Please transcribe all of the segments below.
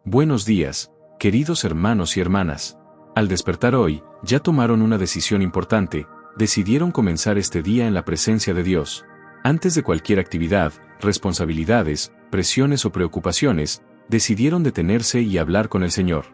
Buenos días, queridos hermanos y hermanas. Al despertar hoy, ya tomaron una decisión importante, decidieron comenzar este día en la presencia de Dios. Antes de cualquier actividad, responsabilidades, presiones o preocupaciones, decidieron detenerse y hablar con el Señor.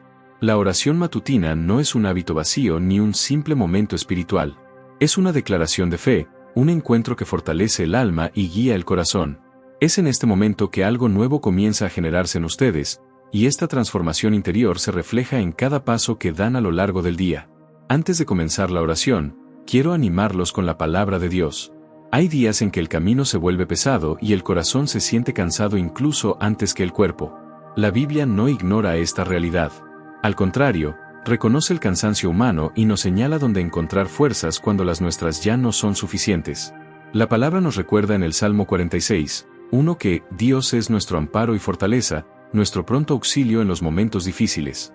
La oración matutina no es un hábito vacío ni un simple momento espiritual. Es una declaración de fe, un encuentro que fortalece el alma y guía el corazón. Es en este momento que algo nuevo comienza a generarse en ustedes, y esta transformación interior se refleja en cada paso que dan a lo largo del día. Antes de comenzar la oración, quiero animarlos con la palabra de Dios. Hay días en que el camino se vuelve pesado y el corazón se siente cansado incluso antes que el cuerpo. La Biblia no ignora esta realidad. Al contrario, reconoce el cansancio humano y nos señala dónde encontrar fuerzas cuando las nuestras ya no son suficientes. La palabra nos recuerda en el Salmo 46:1 que Dios es nuestro amparo y fortaleza, nuestro pronto auxilio en los momentos difíciles.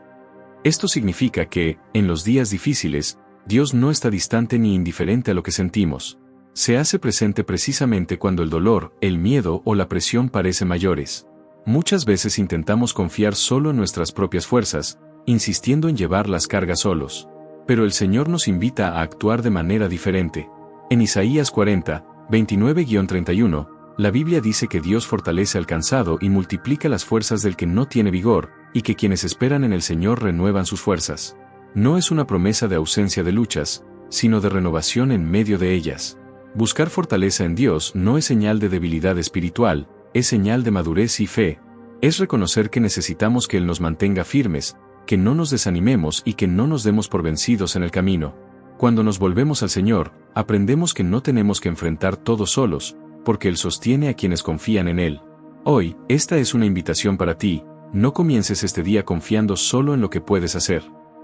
Esto significa que, en los días difíciles, Dios no está distante ni indiferente a lo que sentimos. Se hace presente precisamente cuando el dolor, el miedo o la presión parecen mayores. Muchas veces intentamos confiar solo en nuestras propias fuerzas, insistiendo en llevar las cargas solos. Pero el Señor nos invita a actuar de manera diferente. En Isaías 40:29-31, la Biblia dice que Dios fortalece al cansado y multiplica las fuerzas del que no tiene vigor, y que quienes esperan en el Señor renuevan sus fuerzas. No es una promesa de ausencia de luchas, sino de renovación en medio de ellas. Buscar fortaleza en Dios no es señal de debilidad espiritual, es señal de madurez y fe. Es reconocer que necesitamos que Él nos mantenga firmes, que no nos desanimemos y que no nos demos por vencidos en el camino. Cuando nos volvemos al Señor, aprendemos que no tenemos que enfrentar todo solos, porque Él sostiene a quienes confían en Él. Hoy, esta es una invitación para ti, no comiences este día confiando solo en lo que puedes hacer.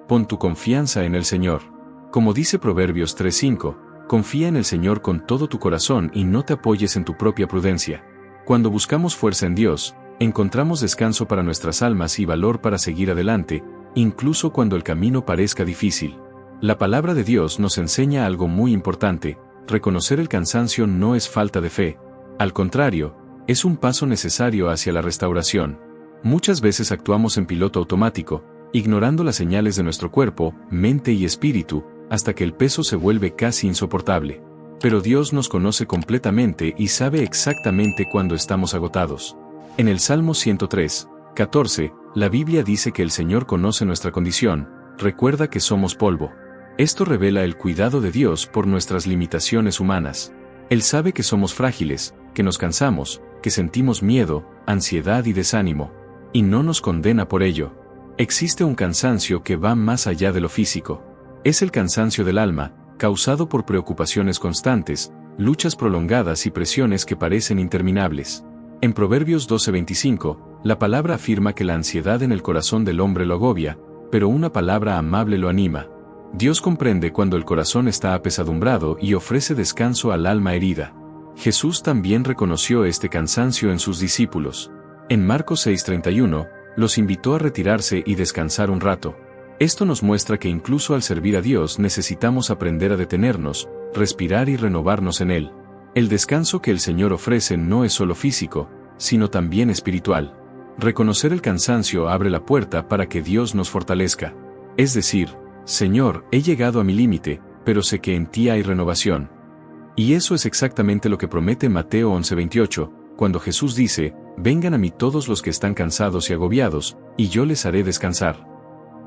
Pon tu confianza en el Señor. Como dice Proverbios 3:5, confía en el Señor con todo tu corazón y no te apoyes en tu propia prudencia. Cuando buscamos fuerza en Dios, encontramos descanso para nuestras almas y valor para seguir adelante, incluso cuando el camino parezca difícil. La palabra de Dios nos enseña algo muy importante: reconocer el cansancio no es falta de fe. Al contrario, es un paso necesario hacia la restauración. Muchas veces actuamos en piloto automático, ignorando las señales de nuestro cuerpo, mente y espíritu, hasta que el peso se vuelve casi insoportable. Pero Dios nos conoce completamente y sabe exactamente cuándo estamos agotados. En el Salmo 103:14, la Biblia dice que el Señor conoce nuestra condición, recuerda que somos polvo. Esto revela el cuidado de Dios por nuestras limitaciones humanas. Él sabe que somos frágiles, que nos cansamos, que sentimos miedo, ansiedad y desánimo. Y no nos condena por ello. Existe un cansancio que va más allá de lo físico. Es el cansancio del alma, causado por preocupaciones constantes, luchas prolongadas y presiones que parecen interminables. En Proverbios 12:25, la palabra afirma que la ansiedad en el corazón del hombre lo agobia, pero una palabra amable lo anima. Dios comprende cuando el corazón está apesadumbrado y ofrece descanso al alma herida. Jesús también reconoció este cansancio en sus discípulos. En Marcos 6:31, los invitó a retirarse y descansar un rato. Esto nos muestra que incluso al servir a Dios necesitamos aprender a detenernos, respirar y renovarnos en Él. El descanso que el Señor ofrece no es solo físico, sino también espiritual. Reconocer el cansancio abre la puerta para que Dios nos fortalezca. Es decir, Señor, he llegado a mi límite, pero sé que en ti hay renovación. Y eso es exactamente lo que promete Mateo 11:28, cuando Jesús dice: vengan a mí todos los que están cansados y agobiados, y yo les haré descansar.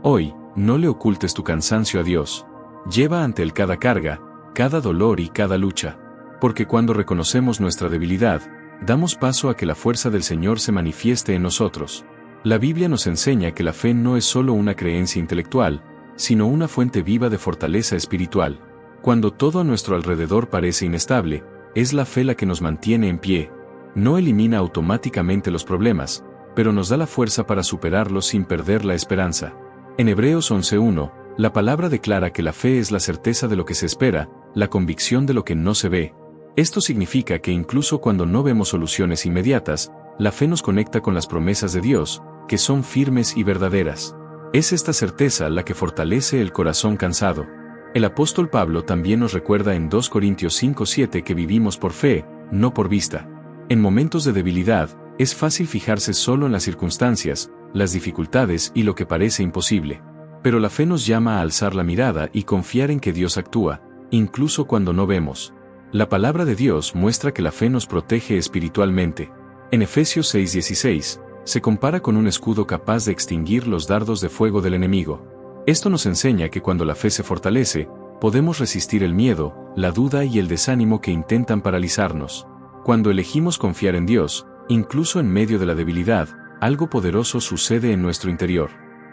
Hoy, no le ocultes tu cansancio a Dios. Lleva ante Él cada carga, cada dolor y cada lucha. Porque cuando reconocemos nuestra debilidad, damos paso a que la fuerza del Señor se manifieste en nosotros. La Biblia nos enseña que la fe no es solo una creencia intelectual, sino una fuente viva de fortaleza espiritual. Cuando todo a nuestro alrededor parece inestable, es la fe la que nos mantiene en pie. No elimina automáticamente los problemas, pero nos da la fuerza para superarlos sin perder la esperanza. En Hebreos 11:1, la palabra declara que la fe es la certeza de lo que se espera, la convicción de lo que no se ve. Esto significa que incluso cuando no vemos soluciones inmediatas, la fe nos conecta con las promesas de Dios, que son firmes y verdaderas. Es esta certeza la que fortalece el corazón cansado. El apóstol Pablo también nos recuerda en 2 Corintios 5:7 que vivimos por fe, no por vista. En momentos de debilidad, es fácil fijarse solo en las circunstancias, las dificultades y lo que parece imposible. Pero la fe nos llama a alzar la mirada y confiar en que Dios actúa, incluso cuando no vemos. La palabra de Dios muestra que la fe nos protege espiritualmente. En Efesios 6:16, se compara con un escudo capaz de extinguir los dardos de fuego del enemigo. Esto nos enseña que cuando la fe se fortalece, podemos resistir el miedo, la duda y el desánimo que intentan paralizarnos. Cuando elegimos confiar en Dios, incluso en medio de la debilidad, algo poderoso sucede en nuestro interior.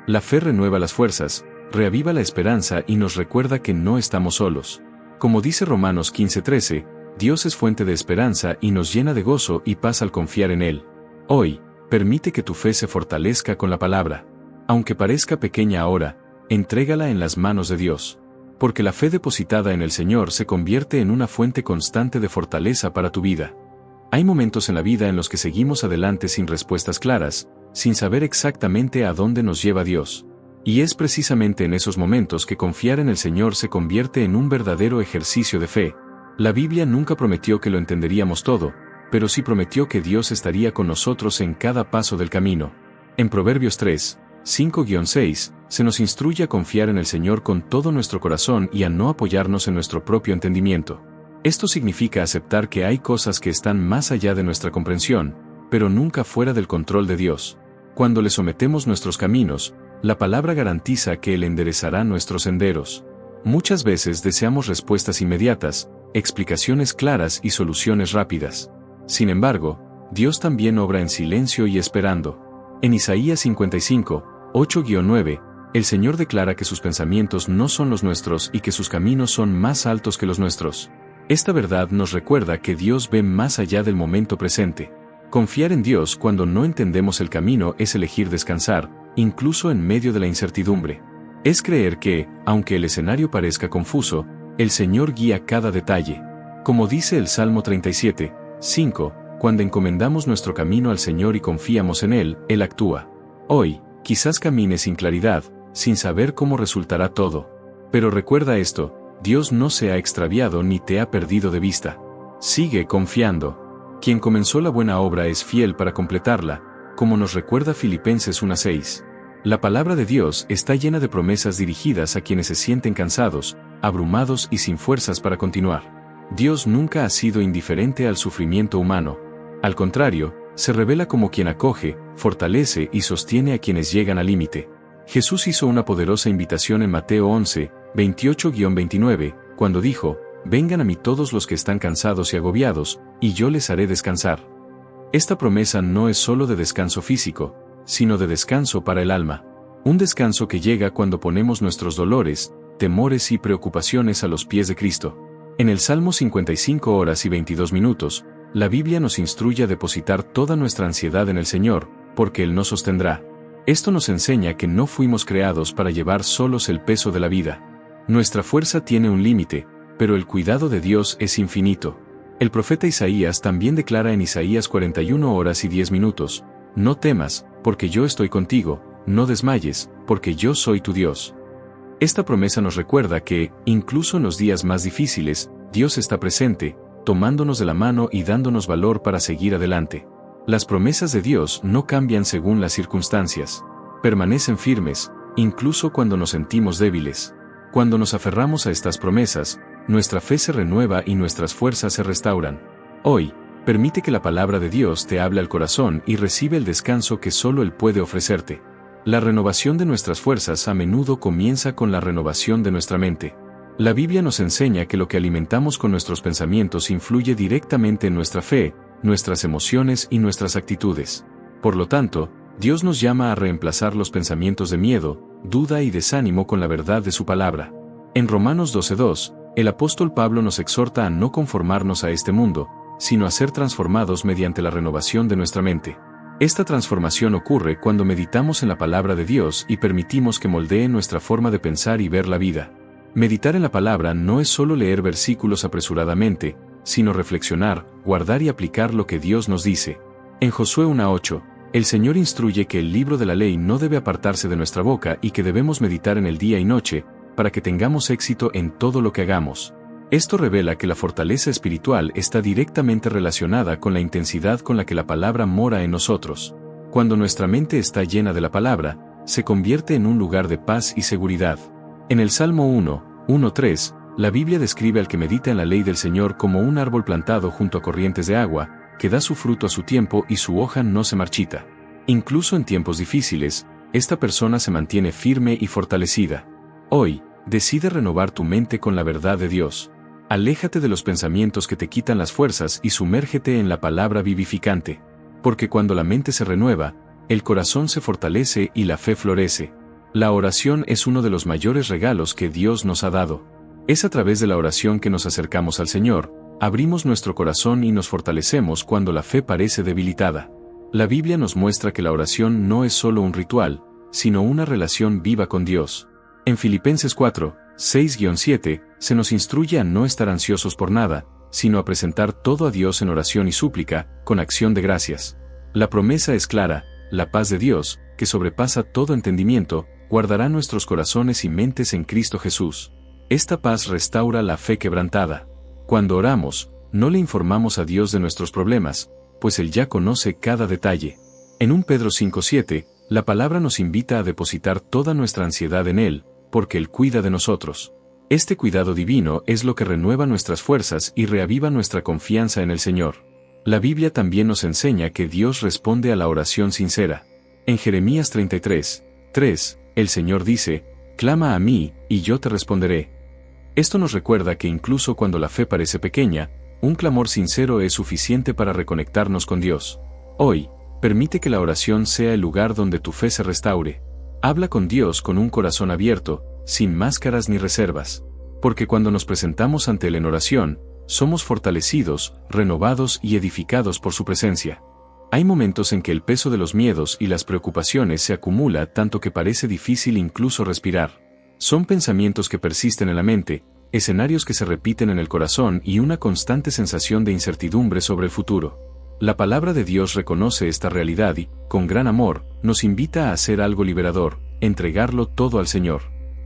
La fe renueva las fuerzas, reaviva la esperanza y nos recuerda que no estamos solos. Como dice Romanos 15:13, Dios es fuente de esperanza y nos llena de gozo y paz al confiar en Él. Hoy, permite que tu fe se fortalezca con la palabra. Aunque parezca pequeña ahora, entrégala en las manos de Dios. Porque la fe depositada en el Señor se convierte en una fuente constante de fortaleza para tu vida. Hay momentos en la vida en los que seguimos adelante sin respuestas claras, sin saber exactamente a dónde nos lleva Dios. Y es precisamente en esos momentos que confiar en el Señor se convierte en un verdadero ejercicio de fe. La Biblia nunca prometió que lo entenderíamos todo, pero sí prometió que Dios estaría con nosotros en cada paso del camino. En Proverbios 3:5-6, se nos instruye a confiar en el Señor con todo nuestro corazón y a no apoyarnos en nuestro propio entendimiento. Esto significa aceptar que hay cosas que están más allá de nuestra comprensión, pero nunca fuera del control de Dios. Cuando le sometemos nuestros caminos, la palabra garantiza que Él enderezará nuestros senderos. Muchas veces deseamos respuestas inmediatas, explicaciones claras y soluciones rápidas. Sin embargo, Dios también obra en silencio y esperando. En Isaías 55:8-9, el Señor declara que sus pensamientos no son los nuestros y que sus caminos son más altos que los nuestros. Esta verdad nos recuerda que Dios ve más allá del momento presente. Confiar en Dios cuando no entendemos el camino es elegir descansar, incluso en medio de la incertidumbre. Es creer que, aunque el escenario parezca confuso, el Señor guía cada detalle. Como dice el Salmo 37:5, cuando encomendamos nuestro camino al Señor y confiamos en Él, Él actúa. Hoy, quizás camines sin claridad, sin saber cómo resultará todo. Pero recuerda esto: Dios no se ha extraviado ni te ha perdido de vista. Sigue confiando. Quien comenzó la buena obra es fiel para completarla, como nos recuerda Filipenses 1:6. La palabra de Dios está llena de promesas dirigidas a quienes se sienten cansados, abrumados y sin fuerzas para continuar. Dios nunca ha sido indiferente al sufrimiento humano. Al contrario, se revela como quien acoge, fortalece y sostiene a quienes llegan al límite. Jesús hizo una poderosa invitación en Mateo 11:28-29, cuando dijo: «Vengan a mí todos los que están cansados y agobiados, y yo les haré descansar». Esta promesa no es solo de descanso físico, sino de descanso para el alma. Un descanso que llega cuando ponemos nuestros dolores, temores y preocupaciones a los pies de Cristo. En el Salmo 55:22, la Biblia nos instruye a depositar toda nuestra ansiedad en el Señor, porque Él nos sostendrá. Esto nos enseña que no fuimos creados para llevar solos el peso de la vida. Nuestra fuerza tiene un límite, pero el cuidado de Dios es infinito. El profeta Isaías también declara en Isaías 41:10: «No temas, porque yo estoy contigo, no desmayes, porque yo soy tu Dios». Esta promesa nos recuerda que, incluso en los días más difíciles, Dios está presente, tomándonos de la mano y dándonos valor para seguir adelante. Las promesas de Dios no cambian según las circunstancias. Permanecen firmes, incluso cuando nos sentimos débiles. Cuando nos aferramos a estas promesas, nuestra fe se renueva y nuestras fuerzas se restauran. Hoy, permite que la palabra de Dios te hable al corazón y recibe el descanso que solo Él puede ofrecerte. La renovación de nuestras fuerzas a menudo comienza con la renovación de nuestra mente. La Biblia nos enseña que lo que alimentamos con nuestros pensamientos influye directamente en nuestra fe, nuestras emociones y nuestras actitudes. Por lo tanto, Dios nos llama a reemplazar los pensamientos de miedo, duda y desánimo con la verdad de su palabra. En Romanos 12:2, el apóstol Pablo nos exhorta a no conformarnos a este mundo, sino a ser transformados mediante la renovación de nuestra mente. Esta transformación ocurre cuando meditamos en la palabra de Dios y permitimos que moldee nuestra forma de pensar y ver la vida. Meditar en la palabra no es solo leer versículos apresuradamente, sino reflexionar, guardar y aplicar lo que Dios nos dice. En Josué 1:8, el Señor instruye que el libro de la ley no debe apartarse de nuestra boca y que debemos meditar en él día y noche, para que tengamos éxito en todo lo que hagamos. Esto revela que la fortaleza espiritual está directamente relacionada con la intensidad con la que la palabra mora en nosotros. Cuando nuestra mente está llena de la palabra, se convierte en un lugar de paz y seguridad. En el Salmo 1:3, la Biblia describe al que medita en la ley del Señor como un árbol plantado junto a corrientes de agua, que da su fruto a su tiempo y su hoja no se marchita. Incluso en tiempos difíciles, esta persona se mantiene firme y fortalecida. Hoy, decide renovar tu mente con la verdad de Dios. Aléjate de los pensamientos que te quitan las fuerzas y sumérgete en la palabra vivificante. Porque cuando la mente se renueva, el corazón se fortalece y la fe florece. La oración es uno de los mayores regalos que Dios nos ha dado. Es a través de la oración que nos acercamos al Señor, abrimos nuestro corazón y nos fortalecemos cuando la fe parece debilitada. La Biblia nos muestra que la oración no es solo un ritual, sino una relación viva con Dios. En Filipenses 4:6-7, se nos instruye a no estar ansiosos por nada, sino a presentar todo a Dios en oración y súplica, con acción de gracias. La promesa es clara: la paz de Dios, que sobrepasa todo entendimiento, guardará nuestros corazones y mentes en Cristo Jesús. Esta paz restaura la fe quebrantada. Cuando oramos, no le informamos a Dios de nuestros problemas, pues Él ya conoce cada detalle. En 1 Pedro 5:7, la palabra nos invita a depositar toda nuestra ansiedad en Él, porque Él cuida de nosotros. Este cuidado divino es lo que renueva nuestras fuerzas y reaviva nuestra confianza en el Señor. La Biblia también nos enseña que Dios responde a la oración sincera. En Jeremías 33:3, el Señor dice: «Clama a mí, y yo te responderé». Esto nos recuerda que incluso cuando la fe parece pequeña, un clamor sincero es suficiente para reconectarnos con Dios. Hoy, permite que la oración sea el lugar donde tu fe se restaure. Habla con Dios con un corazón abierto, sin máscaras ni reservas. Porque cuando nos presentamos ante Él en oración, somos fortalecidos, renovados y edificados por su presencia. Hay momentos en que el peso de los miedos y las preocupaciones se acumula tanto que parece difícil incluso respirar. Son pensamientos que persisten en la mente, escenarios que se repiten en el corazón y una constante sensación de incertidumbre sobre el futuro. La palabra de Dios reconoce esta realidad y, con gran amor, nos invita a hacer algo liberador: entregarlo todo al Señor.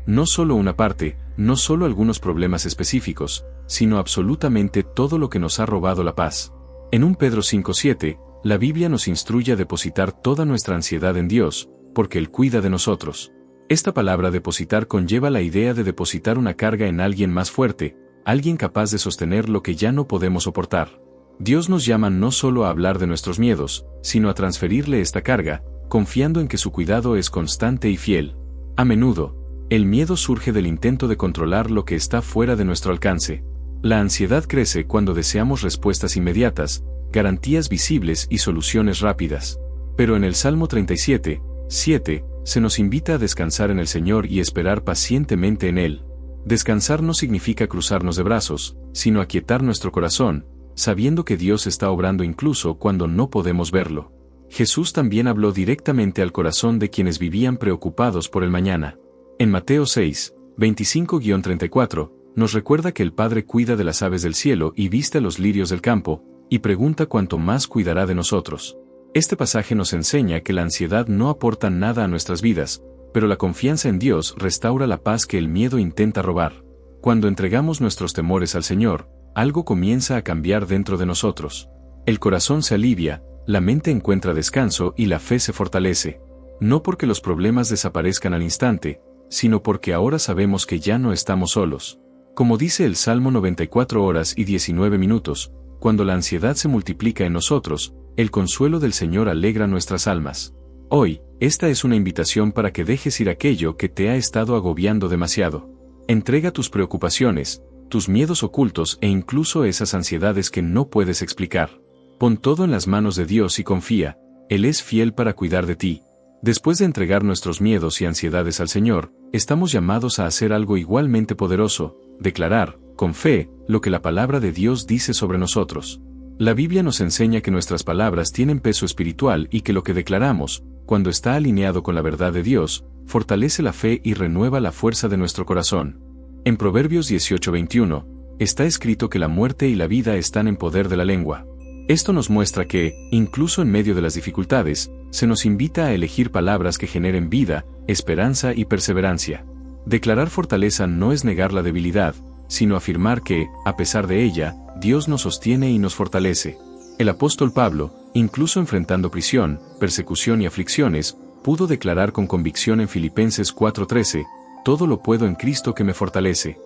No solo una parte, no solo algunos problemas específicos, sino absolutamente todo lo que nos ha robado la paz. En 1 Pedro 5:7, la Biblia nos instruye a depositar toda nuestra ansiedad en Dios, porque Él cuida de nosotros. Esta palabra depositar conlleva la idea de depositar una carga en alguien más fuerte, alguien capaz de sostener lo que ya no podemos soportar. Dios nos llama no solo a hablar de nuestros miedos, sino a transferirle esta carga, confiando en que su cuidado es constante y fiel. A menudo, el miedo surge del intento de controlar lo que está fuera de nuestro alcance. La ansiedad crece cuando deseamos respuestas inmediatas, garantías visibles y soluciones rápidas. Pero en el Salmo 37:7, se nos invita a descansar en el Señor y esperar pacientemente en Él. Descansar no significa cruzarnos de brazos, sino aquietar nuestro corazón, sabiendo que Dios está obrando incluso cuando no podemos verlo. Jesús también habló directamente al corazón de quienes vivían preocupados por el mañana. En Mateo 6:25-34, nos recuerda que el Padre cuida de las aves del cielo y viste a los lirios del campo, y pregunta cuánto más cuidará de nosotros. Este pasaje nos enseña que la ansiedad no aporta nada a nuestras vidas, pero la confianza en Dios restaura la paz que el miedo intenta robar. Cuando entregamos nuestros temores al Señor, algo comienza a cambiar dentro de nosotros. El corazón se alivia, la mente encuentra descanso y la fe se fortalece. No porque los problemas desaparezcan al instante, sino porque ahora sabemos que ya no estamos solos. Como dice el Salmo 94:19, cuando la ansiedad se multiplica en nosotros, el consuelo del Señor alegra nuestras almas. Hoy, esta es una invitación para que dejes ir aquello que te ha estado agobiando demasiado. Entrega tus preocupaciones, tus miedos ocultos e incluso esas ansiedades que no puedes explicar. Pon todo en las manos de Dios y confía, Él es fiel para cuidar de ti. Después de entregar nuestros miedos y ansiedades al Señor, estamos llamados a hacer algo igualmente poderoso: declarar, con fe, lo que la palabra de Dios dice sobre nosotros. La Biblia nos enseña que nuestras palabras tienen peso espiritual y que lo que declaramos, cuando está alineado con la verdad de Dios, fortalece la fe y renueva la fuerza de nuestro corazón. En Proverbios 18:21, está escrito que la muerte y la vida están en poder de la lengua. Esto nos muestra que, incluso en medio de las dificultades, se nos invita a elegir palabras que generen vida, esperanza y perseverancia. Declarar fortaleza no es negar la debilidad, sino afirmar que, a pesar de ella, Dios nos sostiene y nos fortalece. El apóstol Pablo, Incluso enfrentando prisión, persecución y aflicciones, pudo declarar con convicción en Filipenses 4:13, todo lo puedo en Cristo que me fortalece.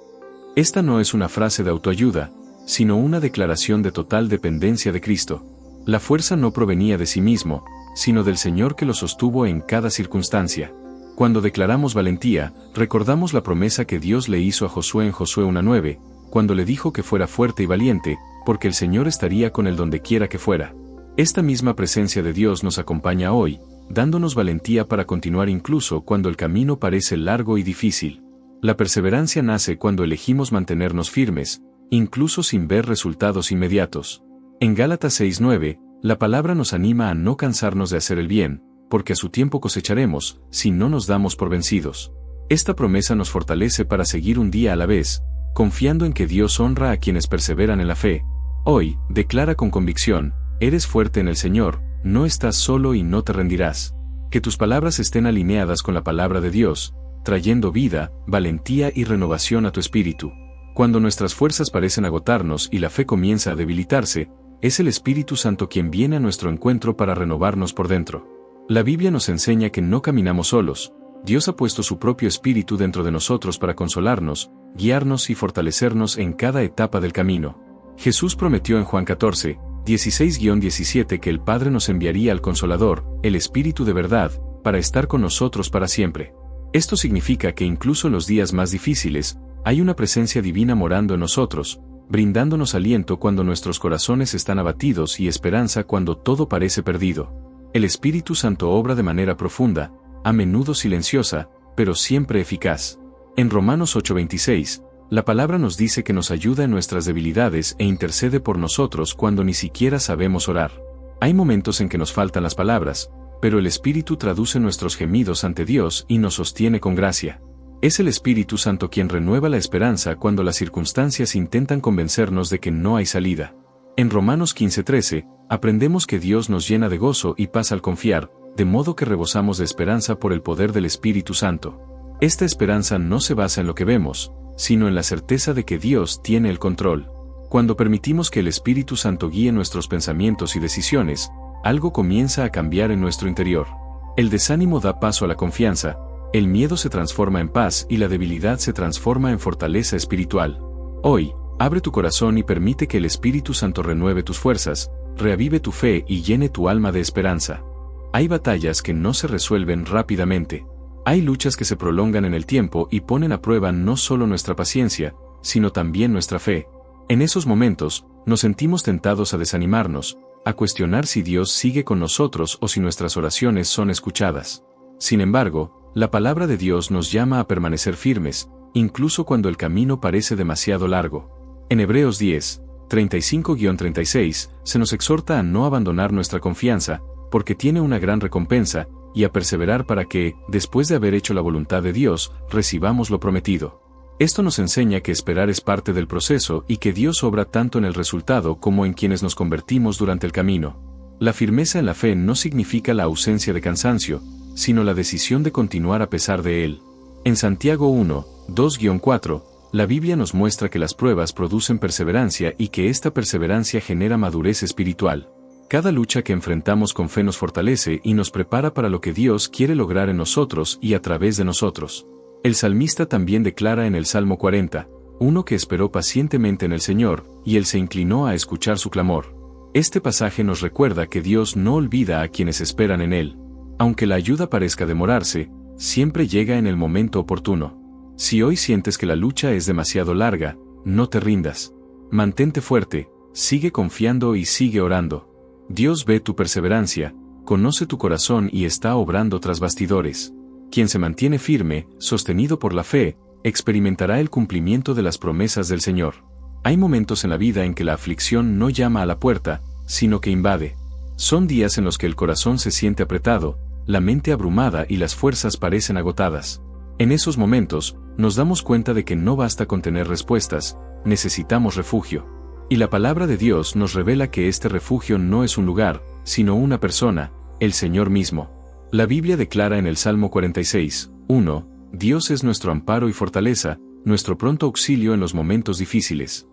Esta no es una frase de autoayuda, sino una declaración de total dependencia de Cristo. La fuerza no provenía de sí mismo, sino del Señor que lo sostuvo en cada circunstancia. Cuando declaramos valentía, recordamos la promesa que Dios le hizo a Josué en Josué 1:9, cuando le dijo que fuera fuerte y valiente, porque el Señor estaría con él donde quiera que fuera. Esta misma presencia de Dios nos acompaña hoy, dándonos valentía para continuar incluso cuando el camino parece largo y difícil. La perseverancia nace cuando elegimos mantenernos firmes, incluso sin ver resultados inmediatos. En Gálatas 6:9, la palabra nos anima a no cansarnos de hacer el bien, porque a su tiempo cosecharemos, si no nos damos por vencidos. Esta promesa nos fortalece para seguir un día a la vez, confiando en que Dios honra a quienes perseveran en la fe. Hoy, declara con convicción, eres fuerte en el Señor, no estás solo y no te rendirás. Que tus palabras estén alineadas con la palabra de Dios, trayendo vida, valentía y renovación a tu espíritu. Cuando nuestras fuerzas parecen agotarnos y la fe comienza a debilitarse, es el Espíritu Santo quien viene a nuestro encuentro para renovarnos por dentro. La Biblia nos enseña que no caminamos solos. Dios ha puesto su propio Espíritu dentro de nosotros para consolarnos, guiarnos y fortalecernos en cada etapa del camino. Jesús prometió en Juan 14:16-17 que el Padre nos enviaría al Consolador, el Espíritu de verdad, para estar con nosotros para siempre. Esto significa que incluso en los días más difíciles, hay una presencia divina morando en nosotros, brindándonos aliento cuando nuestros corazones están abatidos y esperanza cuando todo parece perdido. El Espíritu Santo obra de manera profunda, a menudo silenciosa, pero siempre eficaz. En Romanos 8:26, la palabra nos dice que nos ayuda en nuestras debilidades e intercede por nosotros cuando ni siquiera sabemos orar. Hay momentos en que nos faltan las palabras, pero el Espíritu traduce nuestros gemidos ante Dios y nos sostiene con gracia. Es el Espíritu Santo quien renueva la esperanza cuando las circunstancias intentan convencernos de que no hay salida. En Romanos 15:13, aprendemos que Dios nos llena de gozo y paz al confiar, de modo que rebosamos de esperanza por el poder del Espíritu Santo. Esta esperanza no se basa en lo que vemos, sino en la certeza de que Dios tiene el control. Cuando permitimos que el Espíritu Santo guíe nuestros pensamientos y decisiones, algo comienza a cambiar en nuestro interior. El desánimo da paso a la confianza, el miedo se transforma en paz y la debilidad se transforma en fortaleza espiritual. Hoy, abre tu corazón y permite que el Espíritu Santo renueve tus fuerzas, reavive tu fe y llene tu alma de esperanza. Hay batallas que no se resuelven rápidamente. Hay luchas que se prolongan en el tiempo y ponen a prueba no solo nuestra paciencia, sino también nuestra fe. En esos momentos, nos sentimos tentados a desanimarnos, a cuestionar si Dios sigue con nosotros o si nuestras oraciones son escuchadas. Sin embargo, la palabra de Dios nos llama a permanecer firmes, incluso cuando el camino parece demasiado largo. En Hebreos 10:35-36, se nos exhorta a no abandonar nuestra confianza, porque tiene una gran recompensa, y a perseverar para que, después de haber hecho la voluntad de Dios, recibamos lo prometido. Esto nos enseña que esperar es parte del proceso y que Dios obra tanto en el resultado como en quienes nos convertimos durante el camino. La firmeza en la fe no significa la ausencia de cansancio, sino la decisión de continuar a pesar de él. En Santiago 1:2-4, la Biblia nos muestra que las pruebas producen perseverancia y que esta perseverancia genera madurez espiritual. Cada lucha que enfrentamos con fe nos fortalece y nos prepara para lo que Dios quiere lograr en nosotros y a través de nosotros. El salmista también declara en el Salmo 40:1 que esperó pacientemente en el Señor, y Él se inclinó a escuchar su clamor. Este pasaje nos recuerda que Dios no olvida a quienes esperan en Él. Aunque la ayuda parezca demorarse, siempre llega en el momento oportuno. Si hoy sientes que la lucha es demasiado larga, no te rindas. Mantente fuerte, sigue confiando y sigue orando. Dios ve tu perseverancia, conoce tu corazón y está obrando tras bastidores. Quien se mantiene firme, sostenido por la fe, experimentará el cumplimiento de las promesas del Señor. Hay momentos en la vida en que la aflicción no llama a la puerta, sino que invade. Son días en los que el corazón se siente apretado, la mente abrumada y las fuerzas parecen agotadas. En esos momentos, nos damos cuenta de que no basta con tener respuestas, necesitamos refugio. Y la palabra de Dios nos revela que este refugio no es un lugar, sino una persona, el Señor mismo. La Biblia declara en el Salmo 46:1, Dios es nuestro amparo y fortaleza, nuestro pronto auxilio en los momentos difíciles.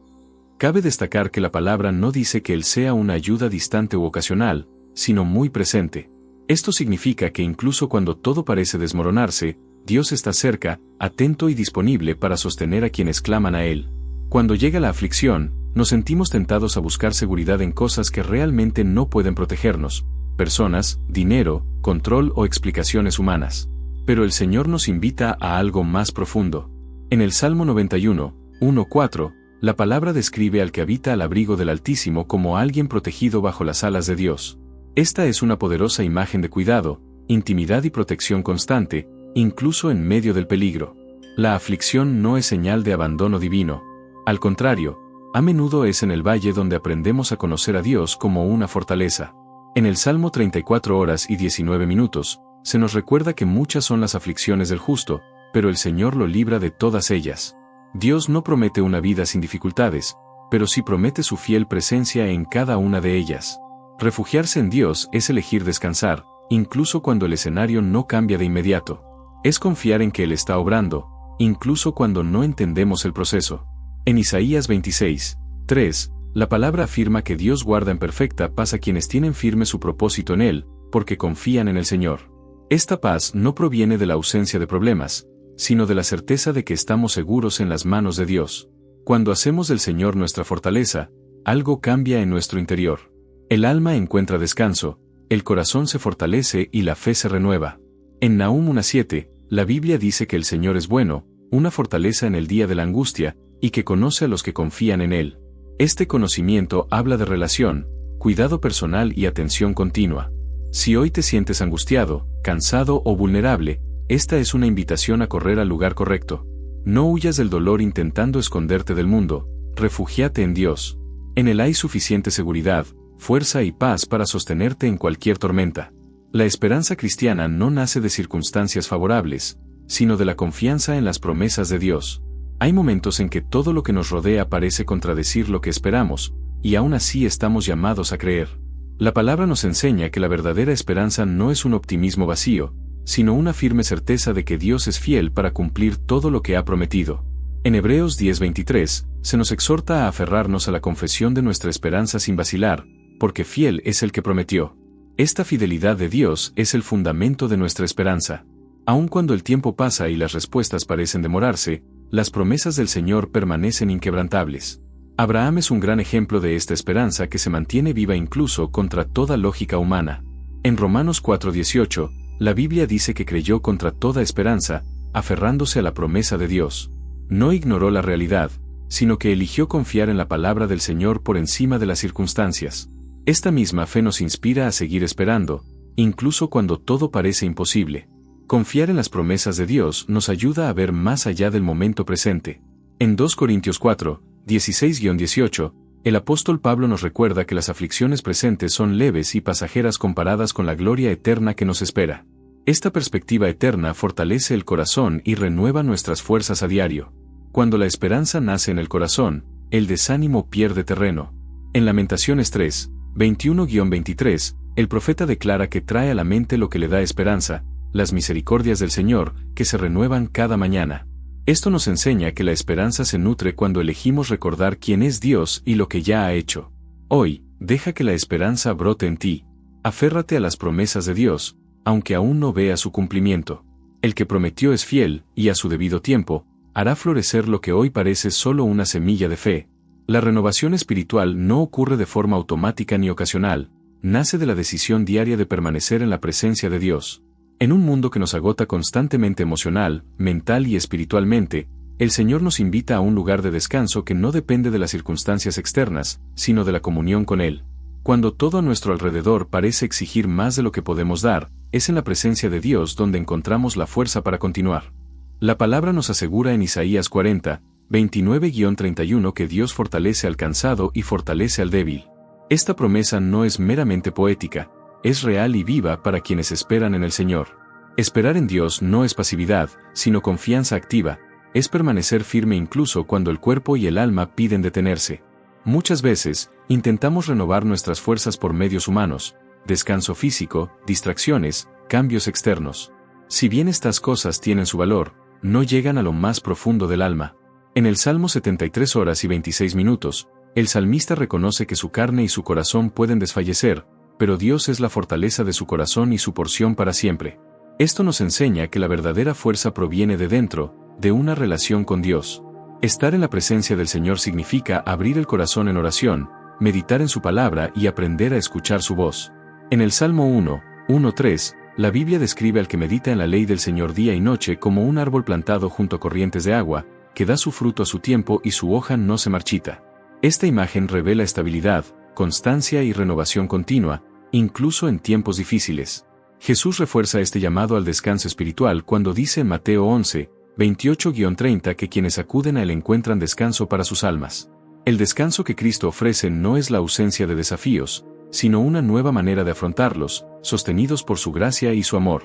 Cabe destacar que la palabra no dice que Él sea una ayuda distante u ocasional, sino muy presente. Esto significa que incluso cuando todo parece desmoronarse, Dios está cerca, atento y disponible para sostener a quienes claman a Él. Cuando llega la aflicción, nos sentimos tentados a buscar seguridad en cosas que realmente no pueden protegernos: personas, dinero, control o explicaciones humanas. Pero el Señor nos invita a algo más profundo. En el Salmo 91, 1:4, la palabra describe al que habita al abrigo del Altísimo como alguien protegido bajo las alas de Dios. Esta es una poderosa imagen de cuidado, intimidad y protección constante, incluso en medio del peligro. La aflicción no es señal de abandono divino. Al contrario, a menudo es en el valle donde aprendemos a conocer a Dios como una fortaleza. En el Salmo 34 horas y 19 minutos, se nos recuerda que muchas son las aflicciones del justo, pero el Señor lo libra de todas ellas. Dios no promete una vida sin dificultades, pero sí promete su fiel presencia en cada una de ellas. Refugiarse en Dios es elegir descansar, incluso cuando el escenario no cambia de inmediato. Es confiar en que Él está obrando, incluso cuando no entendemos el proceso. En Isaías 26:3, la palabra afirma que Dios guarda en perfecta paz a quienes tienen firme su propósito en Él, porque confían en el Señor. Esta paz no proviene de la ausencia de problemas, sino de la certeza de que estamos seguros en las manos de Dios. Cuando hacemos del Señor nuestra fortaleza, algo cambia en nuestro interior. El alma encuentra descanso, el corazón se fortalece y la fe se renueva. En Nahum 1:7, la Biblia dice que el Señor es bueno, una fortaleza en el día de la angustia, y que conoce a los que confían en Él. Este conocimiento habla de relación, cuidado personal y atención continua. Si hoy te sientes angustiado, cansado o vulnerable, esta es una invitación a correr al lugar correcto. No huyas del dolor intentando esconderte del mundo, refúgiate en Dios. En Él hay suficiente seguridad, fuerza y paz para sostenerte en cualquier tormenta. La esperanza cristiana no nace de circunstancias favorables, sino de la confianza en las promesas de Dios. Hay momentos en que todo lo que nos rodea parece contradecir lo que esperamos, y aún así estamos llamados a creer. La palabra nos enseña que la verdadera esperanza no es un optimismo vacío, sino una firme certeza de que Dios es fiel para cumplir todo lo que ha prometido. En Hebreos 10:23, se nos exhorta a aferrarnos a la confesión de nuestra esperanza sin vacilar, porque fiel es el que prometió. Esta fidelidad de Dios es el fundamento de nuestra esperanza. Aun cuando el tiempo pasa y las respuestas parecen demorarse, las promesas del Señor permanecen inquebrantables. Abraham es un gran ejemplo de esta esperanza que se mantiene viva incluso contra toda lógica humana. En Romanos 4:18, la Biblia dice que creyó contra toda esperanza, aferrándose a la promesa de Dios. No ignoró la realidad, sino que eligió confiar en la palabra del Señor por encima de las circunstancias. Esta misma fe nos inspira a seguir esperando, incluso cuando todo parece imposible. Confiar en las promesas de Dios nos ayuda a ver más allá del momento presente. En 2 Corintios 4, 16-18, el apóstol Pablo nos recuerda que las aflicciones presentes son leves y pasajeras comparadas con la gloria eterna que nos espera. Esta perspectiva eterna fortalece el corazón y renueva nuestras fuerzas a diario. Cuando la esperanza nace en el corazón, el desánimo pierde terreno. En Lamentaciones 3, 21-23, el profeta declara que trae a la mente lo que le da esperanza, las misericordias del Señor, que se renuevan cada mañana. Esto nos enseña que la esperanza se nutre cuando elegimos recordar quién es Dios y lo que ya ha hecho. Hoy, deja que la esperanza brote en ti. Aférrate a las promesas de Dios, aunque aún no veas su cumplimiento. El que prometió es fiel, y a su debido tiempo, hará florecer lo que hoy parece solo una semilla de fe. La renovación espiritual no ocurre de forma automática ni ocasional, nace de la decisión diaria de permanecer en la presencia de Dios. En un mundo que nos agota constantemente emocional, mental y espiritualmente, el Señor nos invita a un lugar de descanso que no depende de las circunstancias externas, sino de la comunión con Él. Cuando todo a nuestro alrededor parece exigir más de lo que podemos dar, es en la presencia de Dios donde encontramos la fuerza para continuar. La palabra nos asegura en Isaías 40, 29-31 que Dios fortalece al cansado y fortalece al débil. Esta promesa no es meramente poética, es real y viva para quienes esperan en el Señor. Esperar en Dios no es pasividad, sino confianza activa, es permanecer firme incluso cuando el cuerpo y el alma piden detenerse. Muchas veces, intentamos renovar nuestras fuerzas por medios humanos, descanso físico, distracciones, cambios externos. Si bien estas cosas tienen su valor, no llegan a lo más profundo del alma. En el Salmo 73 horas y 26 minutos, el salmista reconoce que su carne y su corazón pueden desfallecer, pero Dios es la fortaleza de su corazón y su porción para siempre. Esto nos enseña que la verdadera fuerza proviene de dentro, de una relación con Dios. Estar en la presencia del Señor significa abrir el corazón en oración, meditar en su palabra y aprender a escuchar su voz. En el Salmo 1:3, la Biblia describe al que medita en la ley del Señor día y noche como un árbol plantado junto a corrientes de agua, que da su fruto a su tiempo y su hoja no se marchita. Esta imagen revela estabilidad, constancia y renovación continua, incluso en tiempos difíciles. Jesús refuerza este llamado al descanso espiritual cuando dice en Mateo 11:28-30 que quienes acuden a Él encuentran descanso para sus almas. El descanso que Cristo ofrece no es la ausencia de desafíos, sino una nueva manera de afrontarlos, sostenidos por su gracia y su amor.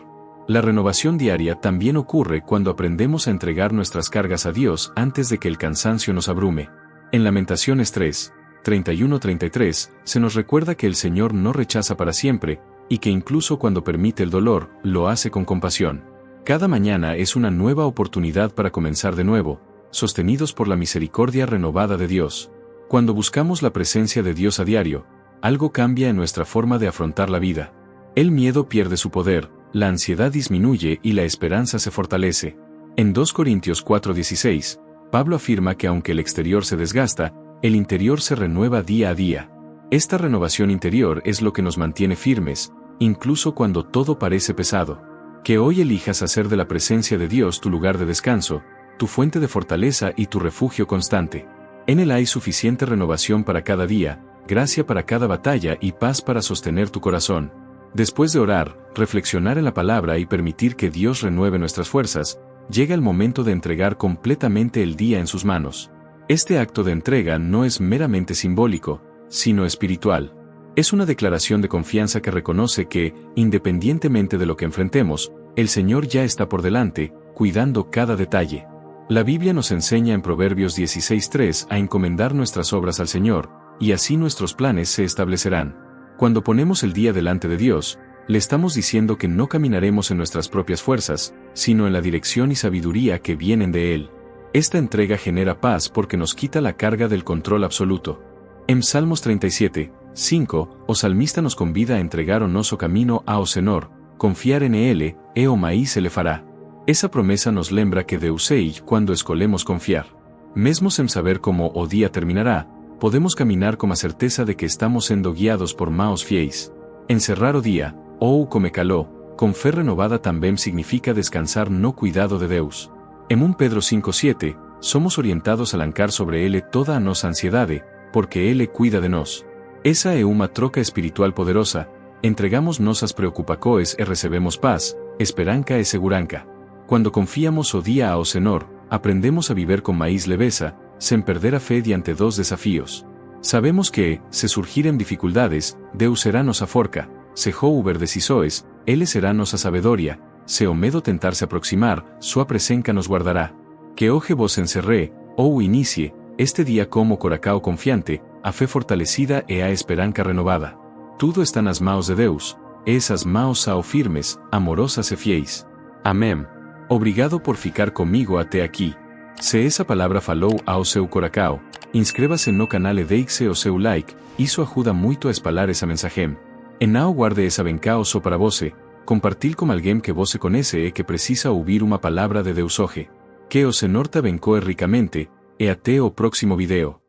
La renovación diaria también ocurre cuando aprendemos a entregar nuestras cargas a Dios antes de que el cansancio nos abrume. En Lamentaciones 3:31-33, se nos recuerda que el Señor no rechaza para siempre, y que incluso cuando permite el dolor, lo hace con compasión. Cada mañana es una nueva oportunidad para comenzar de nuevo, sostenidos por la misericordia renovada de Dios. Cuando buscamos la presencia de Dios a diario, algo cambia en nuestra forma de afrontar la vida. El miedo pierde su poder, la ansiedad disminuye y la esperanza se fortalece. En 2 Corintios 4:16, Pablo afirma que aunque el exterior se desgasta, el interior se renueva día a día. Esta renovación interior es lo que nos mantiene firmes, incluso cuando todo parece pesado. Que hoy elijas hacer de la presencia de Dios tu lugar de descanso, tu fuente de fortaleza y tu refugio constante. En Él hay suficiente renovación para cada día, gracia para cada batalla y paz para sostener tu corazón. Después de orar, reflexionar en la palabra y permitir que Dios renueve nuestras fuerzas, llega el momento de entregar completamente el día en sus manos. Este acto de entrega no es meramente simbólico, sino espiritual. Es una declaración de confianza que reconoce que, independientemente de lo que enfrentemos, el Señor ya está por delante, cuidando cada detalle. La Biblia nos enseña en Proverbios 16:3 a encomendar nuestras obras al Señor, y así nuestros planes se establecerán. Cuando ponemos el día delante de Dios, le estamos diciendo que no caminaremos en nuestras propias fuerzas, sino en la dirección y sabiduría que vienen de Él. Esta entrega genera paz porque nos quita la carga del control absoluto. En Salmos 37:5, o salmista nos convida a entregar o noso camino a o Senor, confiar en Él, o maíz se le fará. Esa promesa nos lembra que deusei cuando escolemos confiar. Mesmo sem saber cómo o día terminará, podemos caminar con la certeza de que estamos siendo guiados por maos fiéis. Encerrar o día, ou come caló, con fe renovada también significa descansar no cuidado de Deus. En 1 Pedro 5:7, somos orientados a lancar sobre Él toda a nosa ansiedade, porque Él cuida de nos. Esa é uma troca espiritual poderosa, entregamos nosas preocupacoes e recebemos paz, esperanca e seguranca. Cuando confiamos o día ao Senor, aprendemos a vivir con maíz leveza, sin perder a fe diante dos desafíos. Sabemos que, se surgiren dificultades, Deus será nosa forca, se houver decisoes, Él será nosa sabedoria, se o medo tentarse aproximar, sua presenca nos guardará. Que hoje vos encerré, ou inicie, este día como coracao confiante, a fe fortalecida e a esperanca renovada. Tudo está nas maos de Deus, esas maos sao firmes, amorosas e fiéis. Amém. Obrigado por ficar comigo até aqui. Se essa palavra falou ao seu coracao, inscreva-se no canal e deixe o seu like, isso ajuda muito a espalhar essa mensagem. E não guarde essa bencao só para você, compartil com alguém que você conhece e que precisa ouvir uma palavra de Deus hoje. Que o Senhor te abençoe ricamente, e até o próximo video.